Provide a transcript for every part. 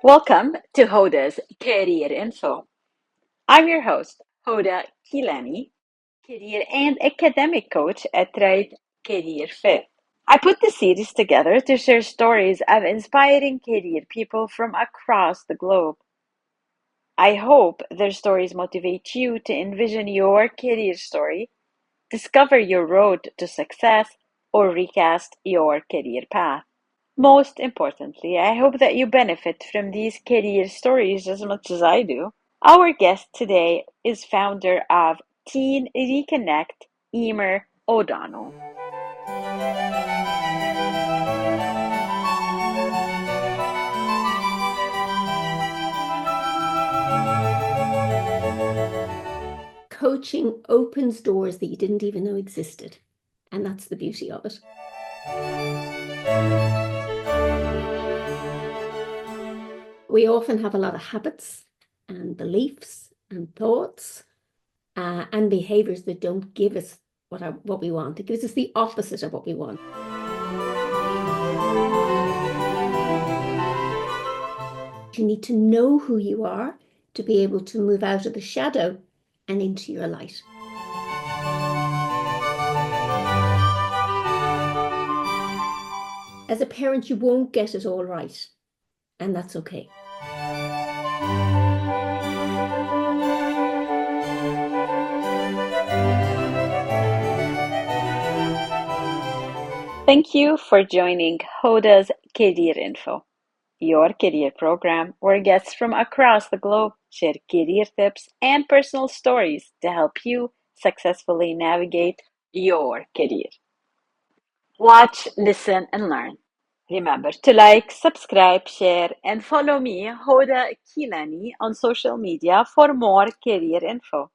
Welcome to Hoda's Career Info. I'm your host, Hoda Kilani, career and academic coach at Right Career Fit. I put this series together to share stories of inspiring career people from across the globe. I hope their stories motivate you to envision your career story, discover your road to success, or recast your career path. Most importantly, I hope that you benefit from these career stories as much as I do. Our guest today is founder of TeenReconnect, Emer O'Donnell. Coaching opens doors that you didn't even know existed. And that's the beauty of it. We often have a lot of habits and beliefs and thoughts and behaviors that don't give us what we want. It gives us the opposite of what we want. You need to know who you are to be able to move out of the shadow and into your light. As a parent, you won't get it all right, and that's okay. Thank you for joining Hoda's Career Info, your career program where guests from across the globe share career tips and personal stories to help you successfully navigate your career. Watch, listen, and learn. Remember to like, subscribe, share, and follow me, Hoda Kilani, on social media for more career info.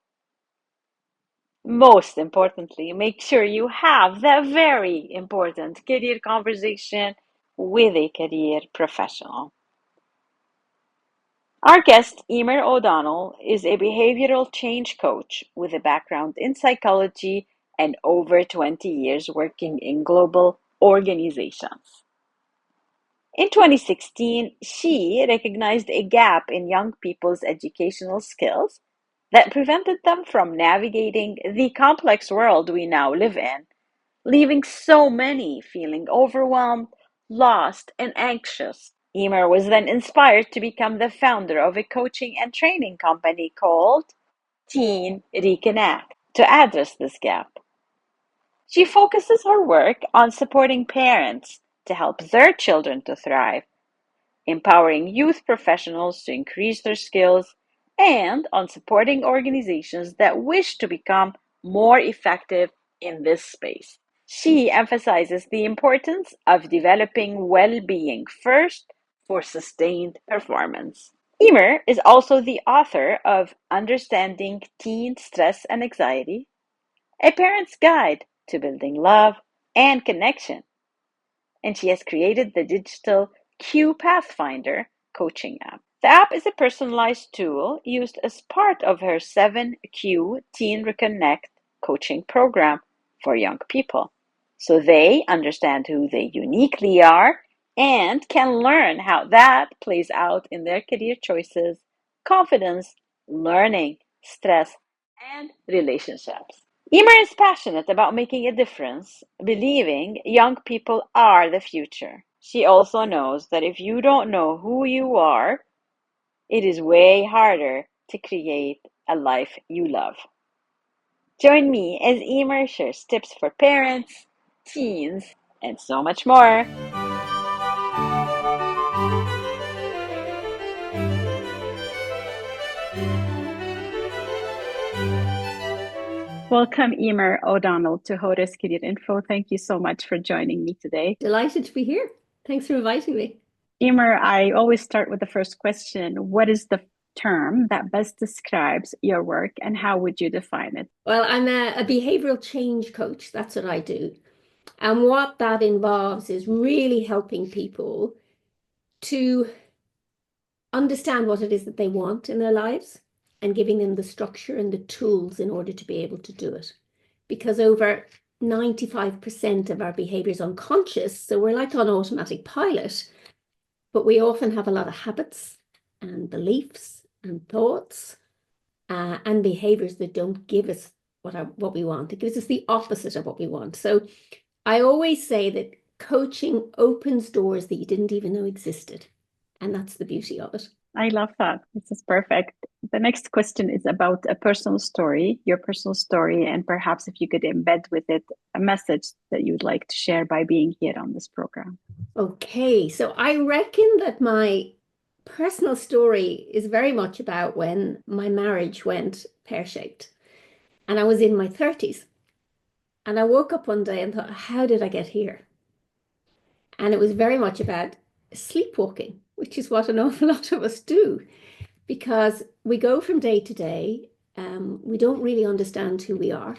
Most importantly, make sure you have that very important career conversation with a career professional. Our guest, Emer O'Donnell, is a behavioral change coach with a background in psychology and over 20 years working in global organizations. In 2016, she recognized a gap in young people's educational skills that prevented them from navigating the complex world we now live in, leaving so many feeling overwhelmed, lost, and anxious. Emer was then inspired to become the founder of a coaching and training company called Teen Reconnect to address this gap. She focuses her work on supporting parents to help their children to thrive, empowering youth professionals to increase their skills, and on supporting organizations that wish to become more effective in this space. She emphasizes the importance of developing well-being first for sustained performance. Emer is also the author of Understanding Teen Stress and Anxiety, a parent's guide to building love and connection, and she has created the digital Q Pathfinder coaching app. The app is a personalized tool used as part of her 7Q Teen Reconnect coaching program for young people, so they understand who they uniquely are and can learn how that plays out in their career choices, confidence, learning, stress, and relationships. Emer is passionate about making a difference, believing young people are the future. She also knows that if you don't know who you are, it is way harder to create a life you love. Join me as Emer shares tips for parents, teens, and so much more. Welcome, Emer O'Donnell, to Hoda's Career Info. Thank you so much for joining me today. Delighted to be here. Thanks for inviting me. Emer, I always start with the first question. What is the term that best describes your work and how would you define it? Well, I'm a behavioral change coach. That's what I do. And what that involves is really helping people to understand what it is that they want in their lives and giving them the structure and the tools in order to be able to do it. Because over 95% of our behavior is unconscious, so we're like on automatic pilot, but we often have a lot of habits and beliefs and thoughts and behaviors that don't give us what we want. It gives us the opposite of what we want. So I always say that coaching opens doors that you didn't even know existed. And that's the beauty of it. I love that. This is perfect. The next question is about a personal story, your personal story, and perhaps if you could embed with it a message that you would like to share by being here on this program. Okay, so I reckon that my personal story is very much about when my marriage went pear-shaped and I was in my 30s. And I woke up one day and thought, how did I get here? And it was very much about sleepwalking, which is what an awful lot of us do, because we go from day to day. We don't really understand who we are.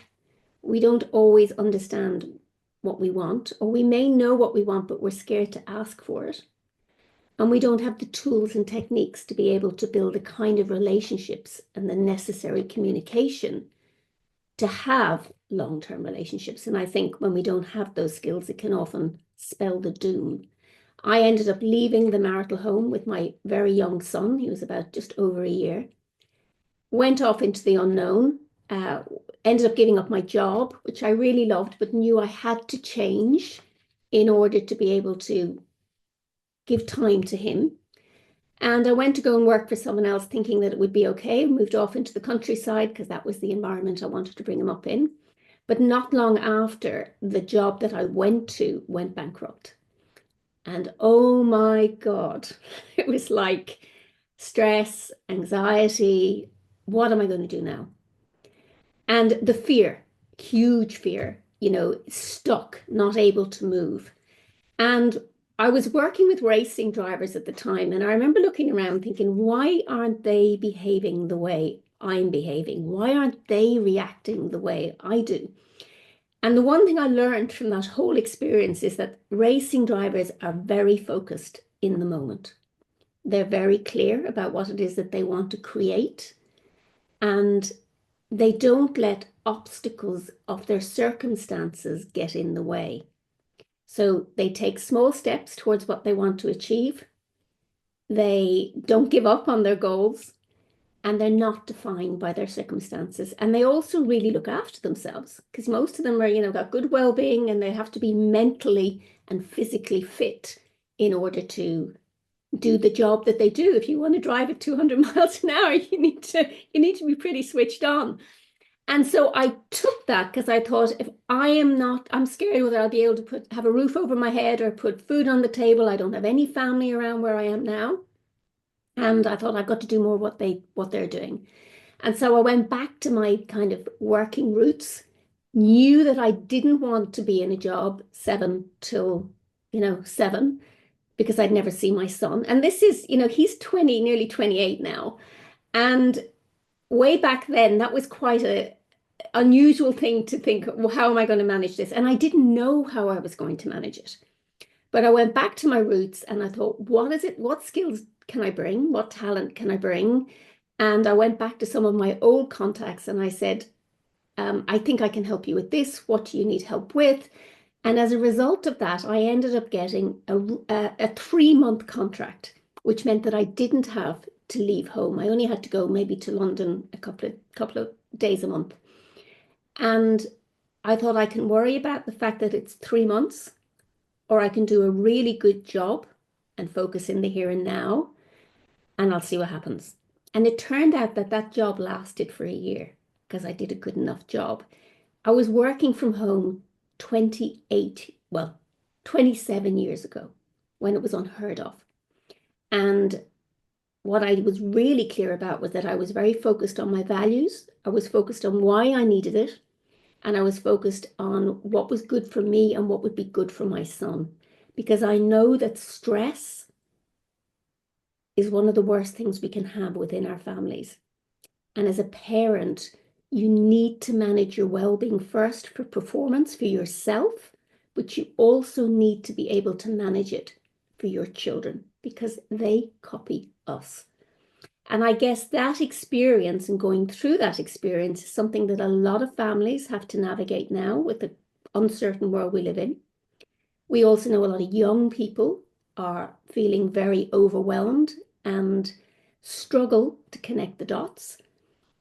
We don't always understand what we want, or we may know what we want, but we're scared to ask for it. And we don't have the tools and techniques to be able to build the kind of relationships and the necessary communication to have long-term relationships. And I think when we don't have those skills, it can often spell the doom. I ended up leaving the marital home with my very young son. He was about just over a year. Went off into the unknown. Uh, Ended up giving up my job, which I really loved, but knew I had to change in order to be able to give time to him. And I went to go and work for someone else thinking that it would be okay. Moved off into the countryside because that was the environment I wanted to bring him up in. But not long after, the job that I went to went bankrupt. And oh my God, it was like stress, anxiety. What am I going to do now? And the fear, huge fear, stuck, not able to move. And I was working with racing drivers at the time, and I remember looking around thinking, why aren't they behaving the way I'm behaving? Why aren't they reacting the way I do? And the one thing I learned from that whole experience is that racing drivers are very focused in the moment. They're very clear about what it is that they want to create, and they don't let obstacles of their circumstances get in the way. So they take small steps towards what they want to achieve. They don't give up on their goals, and they're not defined by their circumstances. And they also really look after themselves because most of them are, got good well-being, and they have to be mentally and physically fit in order to do the job that they do. If you want to drive at 200 miles an hour, you need to be pretty switched on. And so I took that because I thought, if I am not, I'm scared whether I'll be able to have a roof over my head or put food on the table. I don't have any family around where I am now. And I thought I've got to do more what they're doing. And so I went back to my kind of working roots, knew that I didn't want to be in a job 7 till 7, because I'd never see my son. And this is, he's 20, nearly 28 now. And way back then, that was quite a unusual thing to think, well, how am I going to manage this? And I didn't know how I was going to manage it. But I went back to my roots and I thought, what is it? What skills can I bring? What talent can I bring? And I went back to some of my old contacts and I said, I think I can help you with this. What do you need help with? And as a result of that, I ended up getting a 3-month contract, which meant that I didn't have to leave home. I only had to go maybe to London a couple of days a month. And I thought I can worry about the fact that it's 3 months, or I can do a really good job and focus in the here and now, and I'll see what happens. And it turned out that that job lasted for a year because I did a good enough job. I was working from home 27 years ago when it was unheard of. And what I was really clear about was that I was very focused on my values. I was focused on why I needed it. And I was focused on what was good for me and what would be good for my son. Because I know that stress is one of the worst things we can have within our families. And as a parent, you need to manage your well-being first for performance for yourself, but you also need to be able to manage it for your children because they copy us. And I guess that experience and going through that experience is something that a lot of families have to navigate now with the uncertain world we live in. We also know a lot of young people are feeling very overwhelmed and struggle to connect the dots.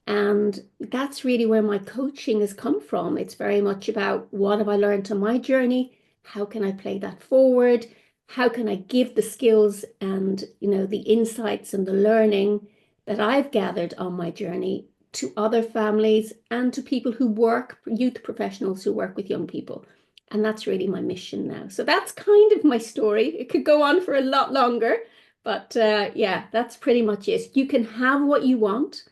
And that's really where my coaching has come from. It's very much about what have I learned on my journey? How can I play that forward? How can I give the skills and, the insights and the learning that I've gathered on my journey to other families and to people who work, youth professionals who work with young people. And that's really my mission now. So that's kind of my story. It could go on for a lot longer, but yeah, that's pretty much it. You can have what you want.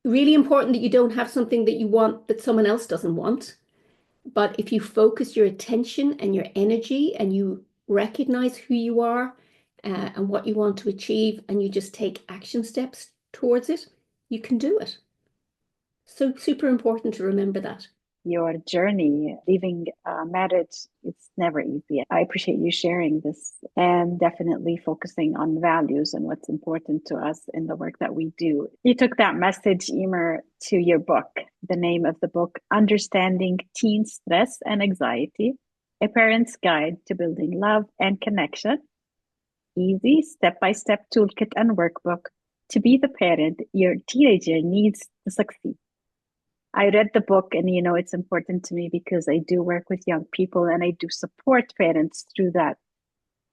Really important that you don't have something that you want that someone else doesn't want. But if you focus your attention and your energy and you recognize who you are and what you want to achieve, and you just take action steps towards it, you can do it. So super important to remember that. Your journey leaving marriage, it's never easy. I appreciate you sharing this and definitely focusing on values and what's important to us in the work that we do. You took that message, Emer, to your book. The name of the book, Understanding Teen Stress and Anxiety, A Parent's Guide to Building Love and Connection. Easy step-by-step toolkit and workbook to be the parent your teenager needs to succeed. I read the book, and it's important to me because I do work with young people and I do support parents through that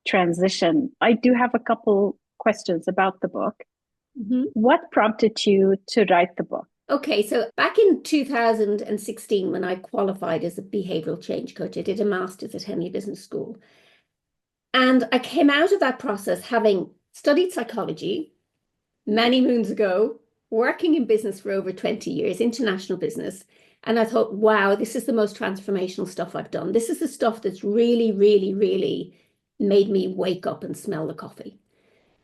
transition. I do have a couple questions about the book. Mhm. What prompted you to write the book? Okay, so back in 2016, when I qualified as a behavioral change coach, I did a master's at Henley Business School. And I came out of that process having studied psychology many moons ago, working in business for over 20 years, international business. And I thought, wow, this is the most transformational stuff I've done. This is the stuff that's really, really, really made me wake up and smell the coffee.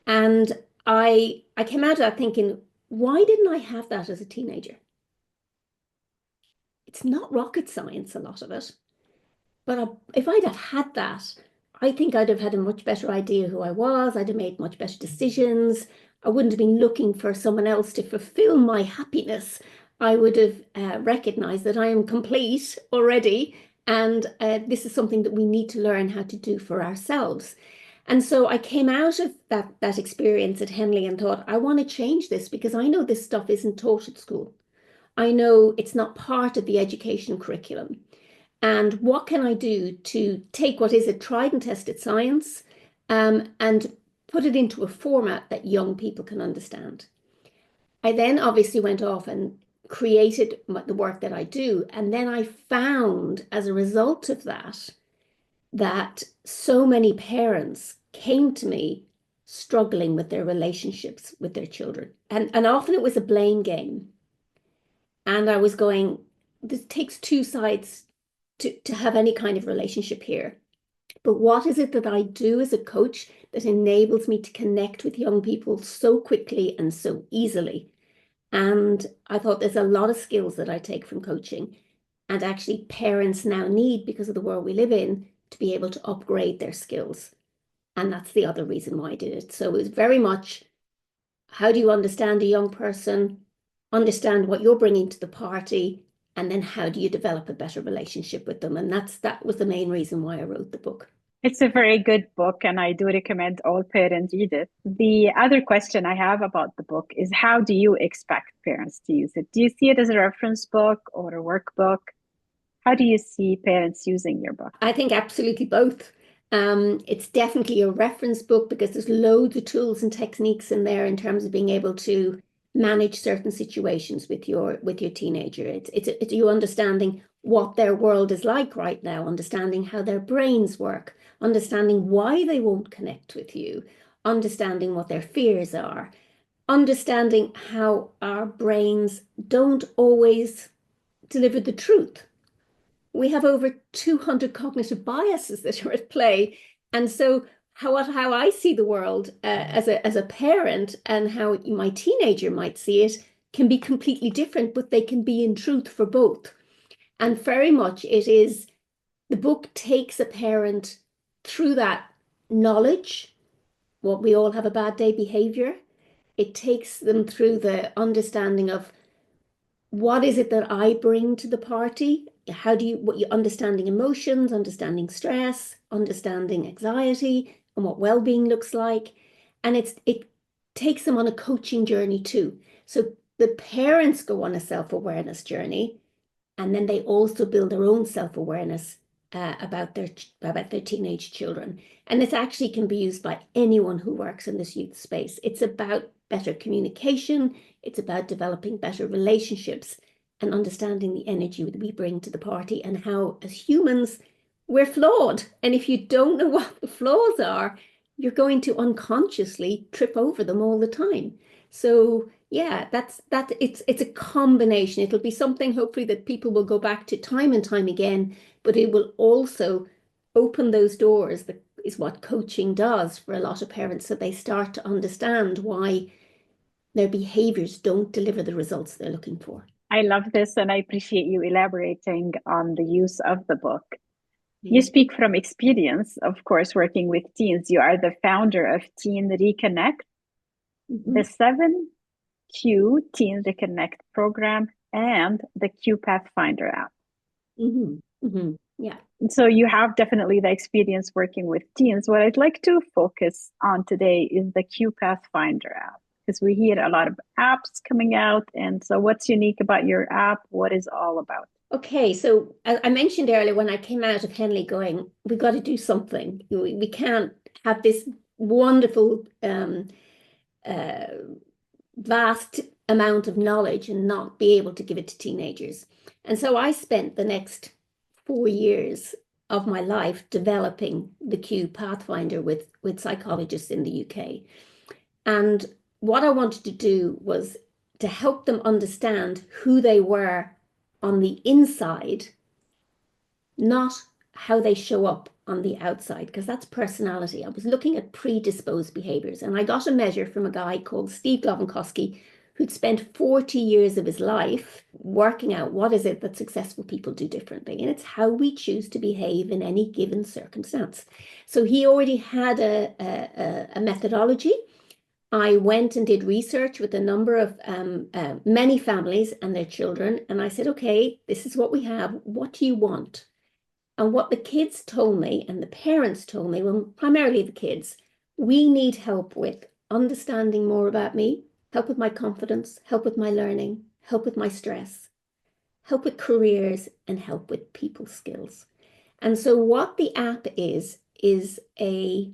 And I came out of that thinking, why didn't I have that as a teenager? It's not rocket science, a lot of it. But if I'd have had that, I think I'd have had a much better idea who I was. I'd have made much better decisions. I wouldn't have been looking for someone else to fulfill my happiness. I would have recognized that I am complete already. And this is something that we need to learn how to do for ourselves. And so I came out of that experience at Henley and thought, I want to change this because I know this stuff isn't taught at school. I know it's not part of the education curriculum. And what can I do to take what is a tried and tested science and put it into a format that young people can understand? I then obviously went off and created the work that I do. And then I found, as a result of that, that so many parents came to me struggling with their relationships with their children. And often it was a blame game. And I was going, this takes two sides to have any kind of relationship here. But what is it that I do as a coach that enables me to connect with young people so quickly and so easily? And I thought there's a lot of skills that I take from coaching, and actually parents now need, because of the world we live in, to be able to upgrade their skills. And that's the other reason why I did it. So it was very much, how do you understand a young person, understand what you're bringing to the party, and then how do you develop a better relationship with them? And that was the main reason why I wrote the book. It's a very good book, and I do recommend all parents read it. The other question I have about the book is, how do you expect parents to use it? Do you see it as a reference book or a workbook? How do you see parents using your book? I think absolutely both. It's definitely a reference book because there's loads of tools and techniques in there in terms of being able to manage certain situations with your teenager. It's you understanding what their world is like right now, understanding how their brains work, understanding why they won't connect with you, understanding what their fears are, understanding how our brains don't always deliver the truth. We have over 200 cognitive biases that are at play. And so how I see the world as a parent and how my teenager might see it can be completely different, but they can be in truth for both. And very much it is, the book takes a parent through that knowledge, what we all have a bad day behavior. It takes them through the understanding of, what is it that I bring to the party? How do you, what you understanding emotions, understanding stress, understanding anxiety, and what well-being looks like. And it takes them on a coaching journey too. So the parents go on a self-awareness journey, and then they also build their own self-awareness about their teenage children. And this actually can be used by anyone who works in this youth space. It's about better communication, it's about developing better relationships and understanding the energy that we bring to the party and how, as humans, we're flawed. And if you don't know what the flaws are, you're going to unconsciously trip over them all the time. So yeah, it's a combination. It'll be something hopefully that people will go back to time and time again, but it will also open those doors. That is what coaching does for a lot of parents, so they start to understand why their behaviors don't deliver the results they're looking for. I love this, and I appreciate you elaborating on the use of the book. You Yeah. speak from experience, of course, working with teens. You are the founder of Teen Reconnect, the Mhm. 7Q Teen Reconnect program, and the Q Pathfinder app. Yeah. So you have definitely the experience working with teens. What I'd like to focus on today is the Q Pathfinder app, because we hear a lot of apps coming out. And so what's unique about your app? What is all about? Okay, so as I mentioned earlier, when I came out of Henley going, we got to do something. We can't have this wonderful uh, vast amount of knowledge and not be able to give it to teenagers. And so I spent the next 4 years of my life developing the Q Pathfinder with psychologists in the UK. And what I wanted to do was to help them understand who they were on the inside, not how they show up on the outside, because that's personality. I was looking at predisposed behaviors, and I got a measure from a guy called Steve Glovankowski, who'd spent 40 years of his life working out what is it that successful people do differently. And it's how we choose to behave in any given circumstance. So he already had a methodology. I went and did research with a number of many families and their children. And I said, okay, this is what we have. What do you want? And what the kids told me and the parents told me, well, primarily the kids, we need help with understanding more about me, help with my confidence, help with my learning, help with my stress, help with careers, and help with people skills. And so, what the app is a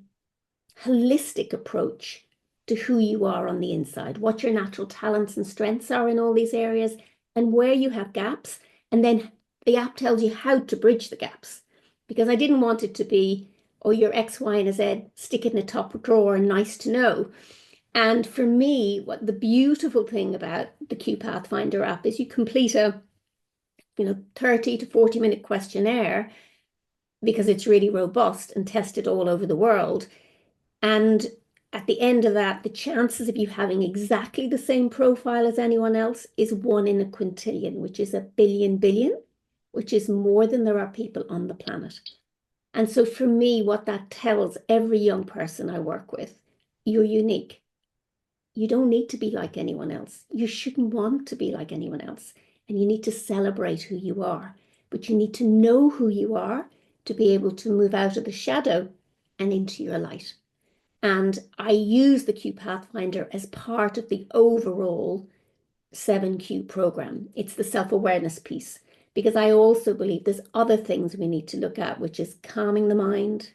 holistic approach to who you are on the inside, what your natural talents and strengths are in all these areas, and where you have gaps. And then the app tells you how to bridge the gaps. Because I didn't want it to be, oh, your X, Y, and Z, stick it in a top drawer, nice to know. And for me, what the beautiful thing about the Q Pathfinder app is you complete a 30 to 40 minute questionnaire because it's really robust and tested all over the world. And at the end of that, the chances of you having exactly the same profile as anyone else is 1 in a quintillion, which is a billion, which is more than there are people on the planet. And so for me, what that tells every young person I work with, you're unique. You don't need to be like anyone else. You shouldn't want to be like anyone else. And you need to celebrate who you are. But you need to know who you are to be able to move out of the shadow and into your light. And I use the Q Pathfinder as part of the overall 7Q program. It's the self-awareness piece, because I also believe there's other things we need to look at, which is calming the mind,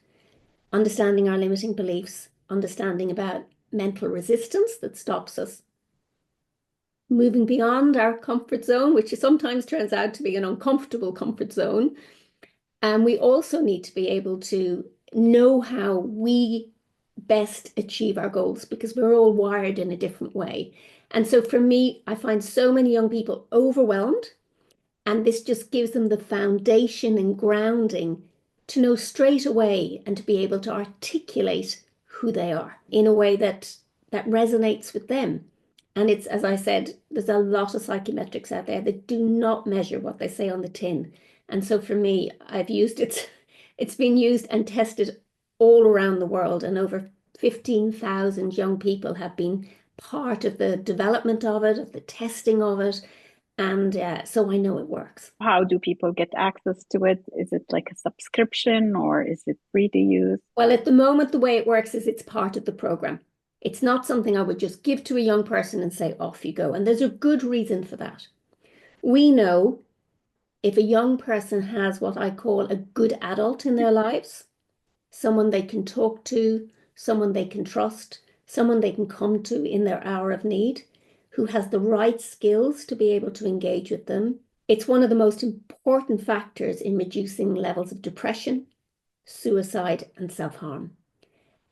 understanding our limiting beliefs, understanding about mental resistance that stops us moving beyond our comfort zone, which sometimes turns out to be an uncomfortable comfort zone. And we also need to be able to know how we best achieve our goals, because we're all wired in a different way. And so for me, I find so many young people overwhelmed, and this just gives them the foundation and grounding to know straight away and to be able to articulate who they are in a way that resonates with them. And it's, as I said, there's a lot of psychometrics out there that do not measure what they say on the tin. And so for me, I've used it. It's been used and tested all around the world, and over 15,000 young people have been part of the development of it, of the testing of it. And so I know it works. How do people get access to it? Is it like a subscription or is it free to use? Well, at the moment, the way it works is it's part of the program. It's not something I would just give to a young person and say, off you go. And there's a good reason for that. We know if a young person has what I call a good adult in their lives, someone they can talk to, someone they can trust, someone they can come to in their hour of need, who has the right skills to be able to engage with them. It's one of the most important factors in reducing levels of depression, suicide, and self-harm.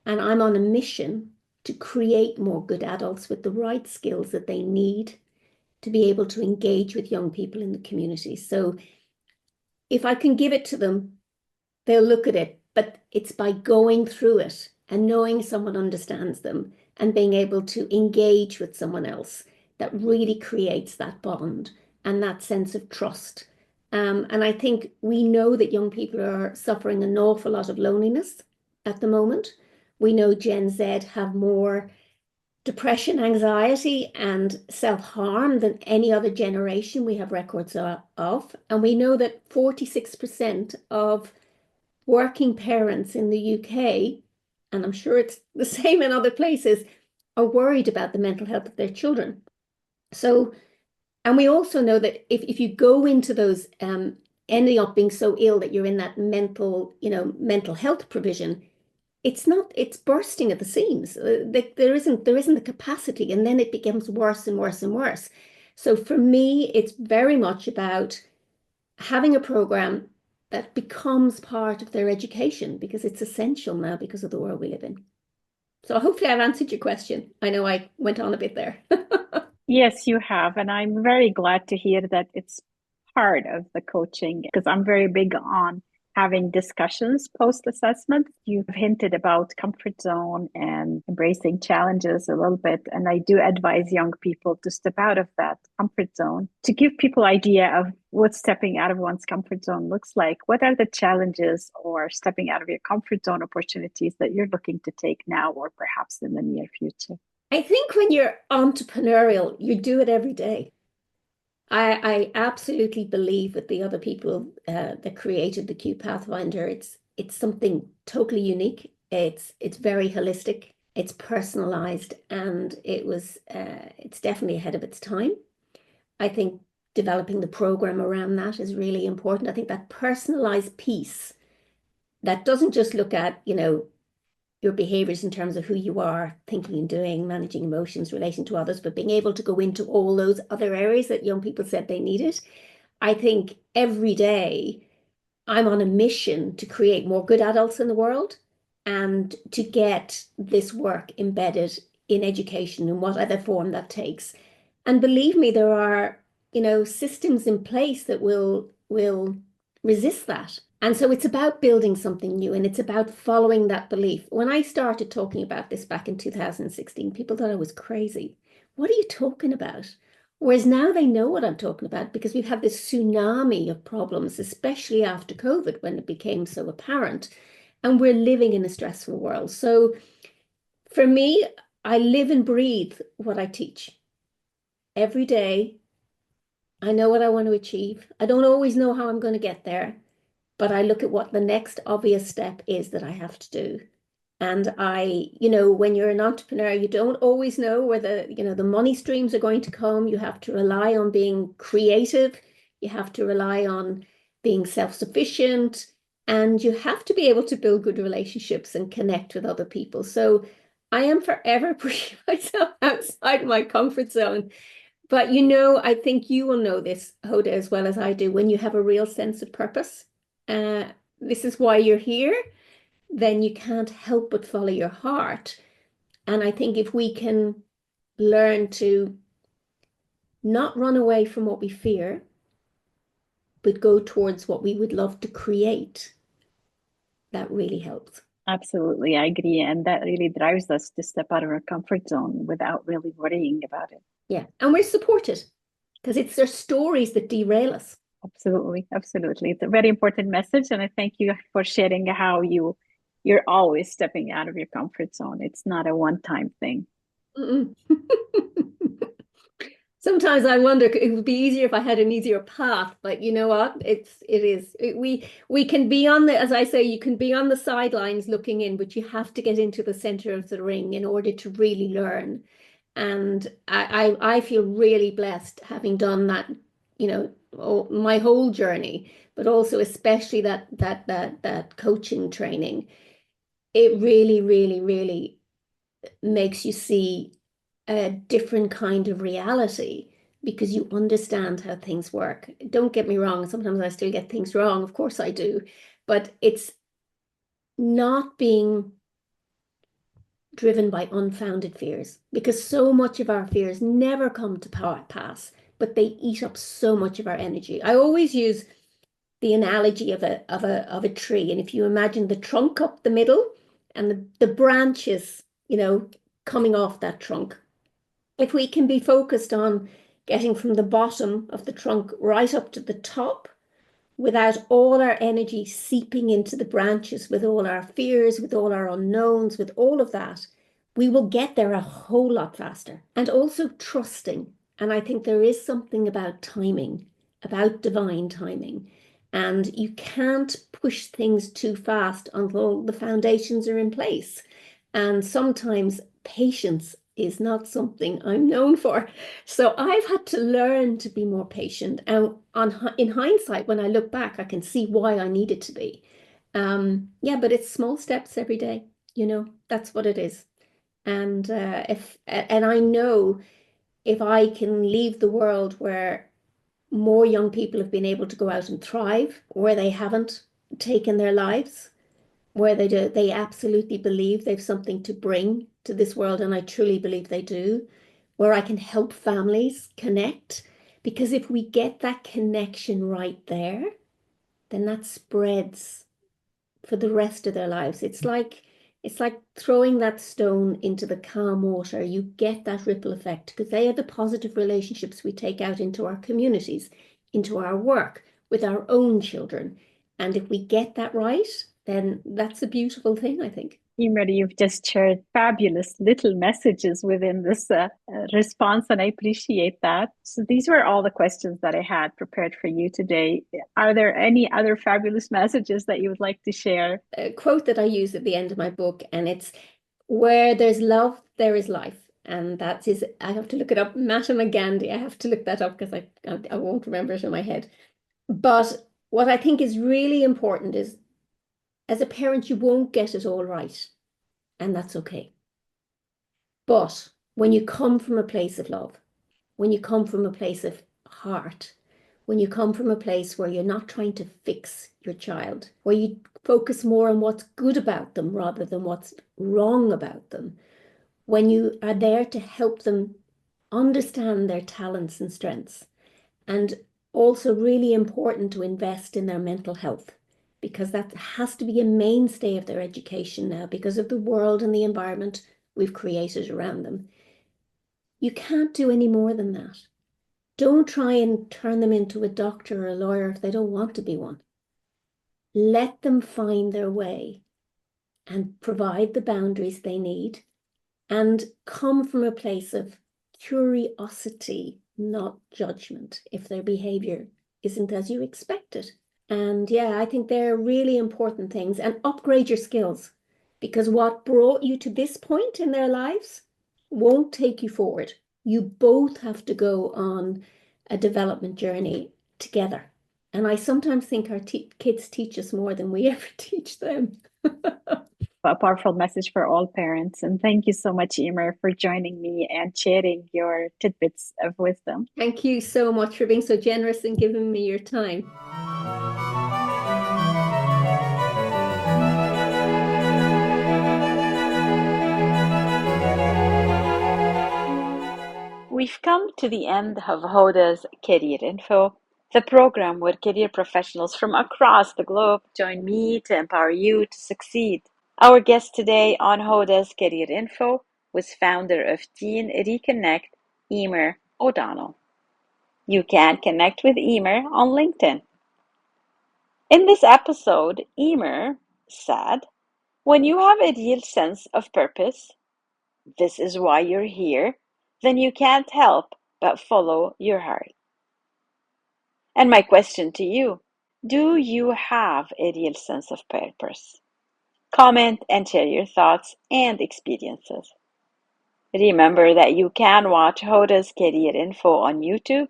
And I'm on a mission to create more good adults with the right skills that they need to be able to engage with young people in the community. So if I can give it to them, they'll look at it, but it's by going through it and knowing someone understands them and being able to engage with someone else that really creates that bond and that sense of trust. And I think we know that young people are suffering an awful lot of loneliness at the moment. We know Gen Z have more depression, anxiety, and self-harm than any other generation we have records of. And we know that 46% of working parents in the UK, and I'm sure it's the same in other places, are worried about the mental health of their children. So, and we also know that if you go into those ending up being so ill that you're in that mental health provision, it's bursting at the seams. There isn't the capacity, and then it becomes worse and worse and worse. So for me, it's very much about having a program that becomes part of their education because it's essential now because of the world we live in. So hopefully I've answered your question. I know I went on a bit there. Yes, you have. And I'm very glad to hear that it's part of the coaching because I'm very big on having discussions post assessment. You've hinted about comfort zone and embracing challenges a little bit. And I do advise young people to step out of that comfort zone to give people idea of what stepping out of one's comfort zone looks like. What are the challenges or stepping out of your comfort zone opportunities that you're looking to take now or perhaps in the near future? I think when you're entrepreneurial, you do it every day. I absolutely believe with the other people that created the Q Pathfinder. It's something totally unique. It's very holistic. It's personalized, and it's definitely ahead of its time. I think developing the program around that is really important. I think that personalized piece that doesn't just look at, your behaviors in terms of who you are, thinking and doing, managing emotions, relating to others, but being able to go into all those other areas that young people said they needed. I think every day I'm on a mission to create more good adults in the world and to get this work embedded in education in whatever form that takes. And believe me, there are, systems in place that will resist that. And so it's about building something new and it's about following that belief. When I started talking about this back in 2016, people thought I was crazy. What are you talking about? Whereas now they know what I'm talking about because we've had this tsunami of problems, especially after COVID when it became so apparent. And we're living in a stressful world. So for me, I live and breathe what I teach. Every day, I know what I want to achieve. I don't always know how I'm going to get there, but I look at what the next obvious step is that I have to do. And when you're an entrepreneur, you don't always know where the money streams are going to come. You have to rely on being creative. You have to rely on being self-sufficient, and you have to be able to build good relationships and connect with other people. So I am forever pushing myself outside my comfort zone. But I think you will know this, Hoda, as well as I do, when you have a real sense of purpose. Uh, this is why you're here, then you can't help but follow your heart. And I think if we can learn to not run away from what we fear, but go towards what we would love to create, that really helps. Absolutely, I agree. And that really drives us to step out of our comfort zone without really worrying about it. Yeah. And we're supported because it's their stories that derail us. Absolutely, absolutely. It's a very important message, and I thank you for sharing how you're always stepping out of your comfort zone. It's not a one-time thing. Mm-mm. Sometimes I wonder it would be easier if I had an easier path, but you know what? We can be on the, as I say, you can be on the sidelines looking in, but you have to get into the center of the ring in order to really learn. And I feel really blessed having done that, my whole journey, but also especially that coaching training. It really, really, really makes you see a different kind of reality because you understand how things work. Don't get me wrong, sometimes I still get things wrong, of course I do, but it's not being driven by unfounded fears because so much of our fears never come to pass, but they eat up so much of our energy. I always use the analogy of a tree, and if you imagine the trunk up the middle and the branches, coming off that trunk, if we can be focused on getting from the bottom of the trunk right up to the top without all our energy seeping into the branches with all our fears, with all our unknowns, with all of that, we will get there a whole lot faster. And also trusting. And I think there is something about timing, about divine timing. And you can't push things too fast until the foundations are in place. And sometimes patience is not something I'm known for. So I've had to learn to be more patient. And in hindsight, when I look back, I can see why I needed to be. Yeah, but it's small steps every day. That's what it is. And I know if I can leave the world where more young people have been able to go out and thrive, where they haven't taken their lives, where they absolutely believe they've something to bring to this world, and I truly believe they do, where I can help families connect. Because if we get that connection right there, then that spreads for the rest of their lives. It's like throwing that stone into the calm water. You get that ripple effect because they are the positive relationships we take out into our communities, into our work, with our own children. And if we get that right, then that's a beautiful thing, I think. Emer, you've just shared fabulous little messages within this response, and I appreciate that. So, these were all the questions that I had prepared for you today. Are there any other fabulous messages that you would like to share? A quote that I use at the end of my book, and it's where there's love, there is life. And that is, I have to look it up, Mahatma Gandhi. I have to look that up because I won't remember it in my head. But what I think is really important is as a parent, you won't get it all right, and that's okay. But when you come from a place of love, when you come from a place of heart, when you come from a place where you're not trying to fix your child, where you focus more on what's good about them rather than what's wrong about them, when you are there to help them understand their talents and strengths, and also really important to invest in their mental health because that has to be a mainstay of their education now because of the world and the environment we've created around them. You can't do any more than that. Don't try and turn them into a doctor or a lawyer if they don't want to be one. Let them find their way and provide the boundaries they need and come from a place of curiosity, not judgment, if their behavior isn't as you expect it. And yeah, I think they're really important things. And upgrade your skills because what brought you to this point in their lives won't take you forward. You both have to go on a development journey together. And I sometimes think our kids teach us more than we ever teach them. A powerful message for all parents. And thank you so much, Emer, for joining me and sharing your tidbits of wisdom. Thank you so much for being so generous and giving me your time. We've come to the end of Hoda's Career Info, the program where career professionals from across the globe join me to empower you to succeed. Our guest today on Hoda's Career Info was founder of TeenReconnect, Emer O'Donnell. You can connect with Emer on LinkedIn. In this episode, Emer said, when you have a real sense of purpose, this is why you're here, then you can't help but follow your heart. And my question to you, do you have a real sense of purpose? Comment and share your thoughts and experiences. Remember that you can watch Hoda's career info on YouTube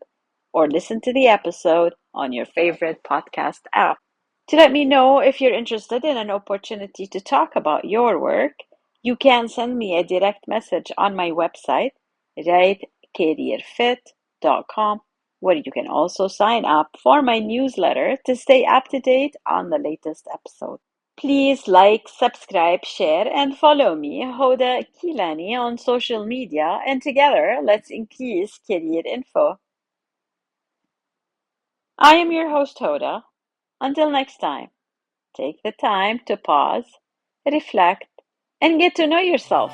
or listen to the episode on your favorite podcast app. To let me know if you're interested in an opportunity to talk about your work, you can send me a direct message on my website, rightcareerfit.com, where you can also sign up for my newsletter to stay up to date on the latest episode. Please like, subscribe, share, and follow me, Hoda Kilani, on social media, and together let's increase career info. I am your host, Hoda. Until next time, take the time to pause, reflect, and get to know yourself.